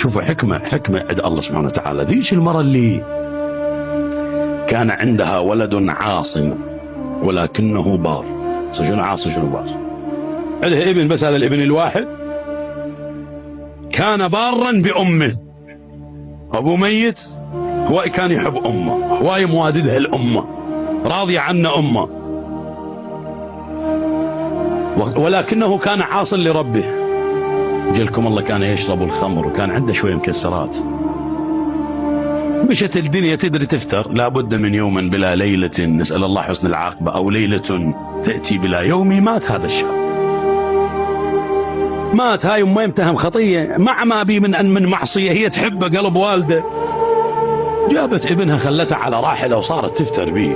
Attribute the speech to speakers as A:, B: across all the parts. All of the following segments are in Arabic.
A: شوفوا حكمة عند الله سبحانه وتعالى. ذيش المرة اللي كان عندها ولد عاص ولكنه بار. شنو عاص شنو بار؟ عندها ابن، بس هذا الابن الواحد كان بارا بأمه، أبوه ميت، هو كان يحب أمه، هواي مواددها الأمة، راضية عنه أمه، ولكنه كان عاص لربه. جلكم الله كان يشرب الخمر وكان عنده شوية مكسرات. مشت الدنيا تدري تفتر، لابد من يوم بلا ليلة، نسأل الله حسن العاقبة، أو ليلة تأتي بلا يوم. مات هذا الشاب، مات. هاي ما يمتهم خطية، مع ما بي من معصية، هي تحبه قلب والده. جابت ابنها خلته على راحلة وصارت تفتر بيه،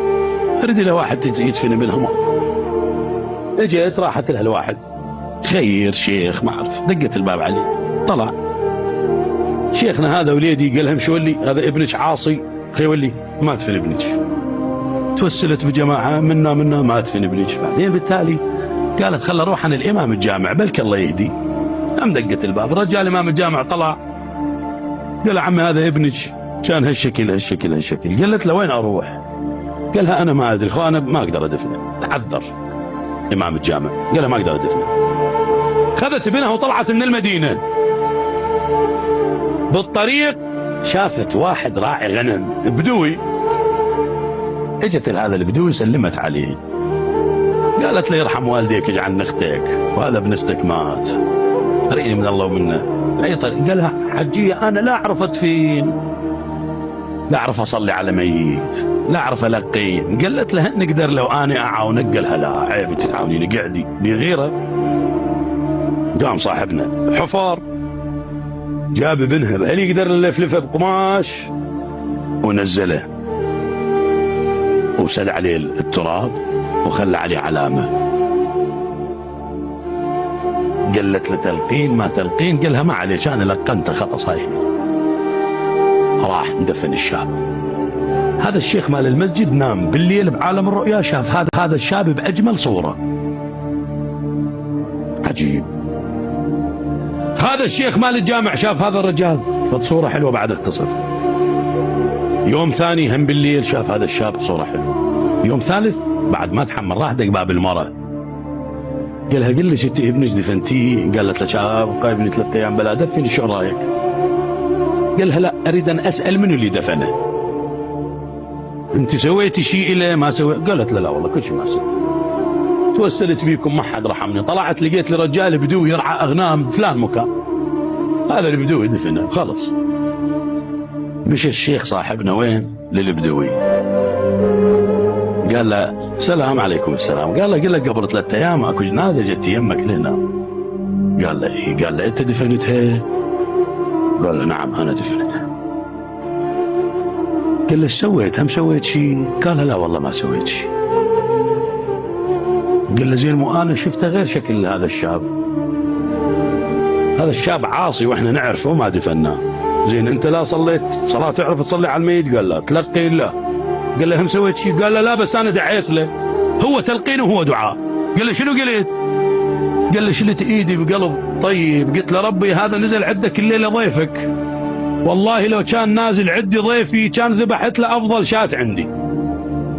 A: تريد له واحد يدفن ابنها. اجت راحت لها الواحد، خير شيخ ما اعرف، دقت الباب عليه، طلع شيخنا هذا وليدي. قال لهم شو ولي هذا ابنك عاصي؟ خي ولي ما تدفن ابنك. توسلت بجماعة منا ما تدفن ابنك. بعدين بالتالي قالت خل اروح عن الامام الجامع بلك الله يهدي. قام دقت الباب، رجال امام الجامع طلع، قال عمي هذا ابنك كان هالشكل. قالت له وين اروح؟ قالها انا ما ادري، انا ما اقدر ادفنه. تعذر امام الجامع، قال لها ما اقدر ادفنه. خذت ابنها وطلعت من المدينة. بالطريق شافت واحد راعي غنم بدوي، اجت هذا البدوي سلمت عليه، قالت له يرحم والديك يجعل اختك، وهذا ابن اختك مات، اريني من الله ومنه. قال لها حجية انا لا اعرف ادفين، لا اعرف اصلي على ميت، لا اعرف القين. قالت له نقدر لو انا اعاونك. قالها لا عيب تتعاونيني، قعدي بغيره. قام صاحبنا حفر، جاب ابنها، هل يقدر نلفلفه بقماش ونزله وسد عليه التراب وخلى عليه علامة. قالت له تلقين ما تلقين؟ قالها ما عليك انا لقنته خلاص. هاي راح دفن الشاب. هذا الشيخ مال المسجد نام بالليل بعالم الرؤيا، شاف هذا الشاب بأجمل صورة. عجيب. هذا الشيخ مال الجامع شاف هذا الرجال بصورة حلوة بعد اختصر. يوم ثاني هم بالليل شاف هذا الشاب بصورة حلوة. يوم ثالث بعد ما تحمل راح دق باب المرأة، قالها قل لي ستي ابنك دفنتيه؟ قالت له شاب قايبني 3 ايام بلا دفن، شو رايك؟ قالها لا اريد ان اسال منو اللي دفنه، انت سويتي شيء له ما سويت؟ قالت لا والله كل شيء ما سويت، توسلت بيكم ما حد رحمني. طلعت لقيت لي رجال بدوي يرعى اغنام فلان مكان، هذا البدوي دفنه خلص. مشى الشيخ صاحبنا وين؟ للبدوي، قال له السلام عليكم. السلام. قال له قبل 3 ايام اكو جنازه جت يمك لهنا. قال له ايه؟ قال له انت دفنتها؟ قال له نعم انا دفنتها. قال له ايش سويت؟ هم سويت شيء؟ قال له لا والله ما سويت شيء. قال له زين مو انا شفته غير شكل هذا الشاب، هذا الشاب عاصي واحنا نعرفه وما دفناه. زين انت لا صليت صلاه تعرف تصلي على الميت؟ قال لا. تلقين له؟ قال له هم سويت شيء؟ قال له لا بس انا دعيت له، هو تلقين وهو دعاء. قال له شنو قلت؟ قال له شلت ايدي بقلب طيب، قلت له ربي هذا نزل عندك الليله ضيفك، والله لو كان نازل عندي ضيفي كان ذبحت له افضل شاة عندي،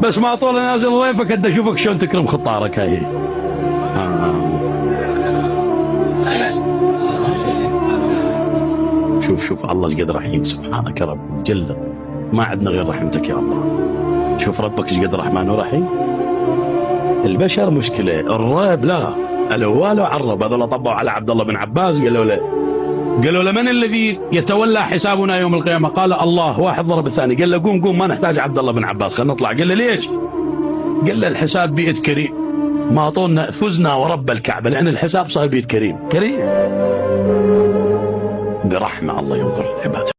A: بس ما طول نازل ضيفك انت اشوفك شلون تكرم خطارك. هاي شوف الله ايش قد رحيم، سبحانك يا رب جل، ما عندنا غير رحمتك يا الله. شوف ربك ايش قد رحمن ورحيم. البشر مشكله، الرب لا، الاول عرب. هذول طبوا على عبد الله بن عباس، قالوا له من الذي يتولى حسابنا يوم القيامه؟ قال الله. واحد ضرب الثاني، قال له قوم ما نحتاج عبد الله بن عباس خلينا نطلع. قال له ليش؟ قال له الحساب بيد كريم، ما اعطونا فزنا ورب الكعبه، لان الحساب صار بيد كريم برحمه الله ينظر العباد.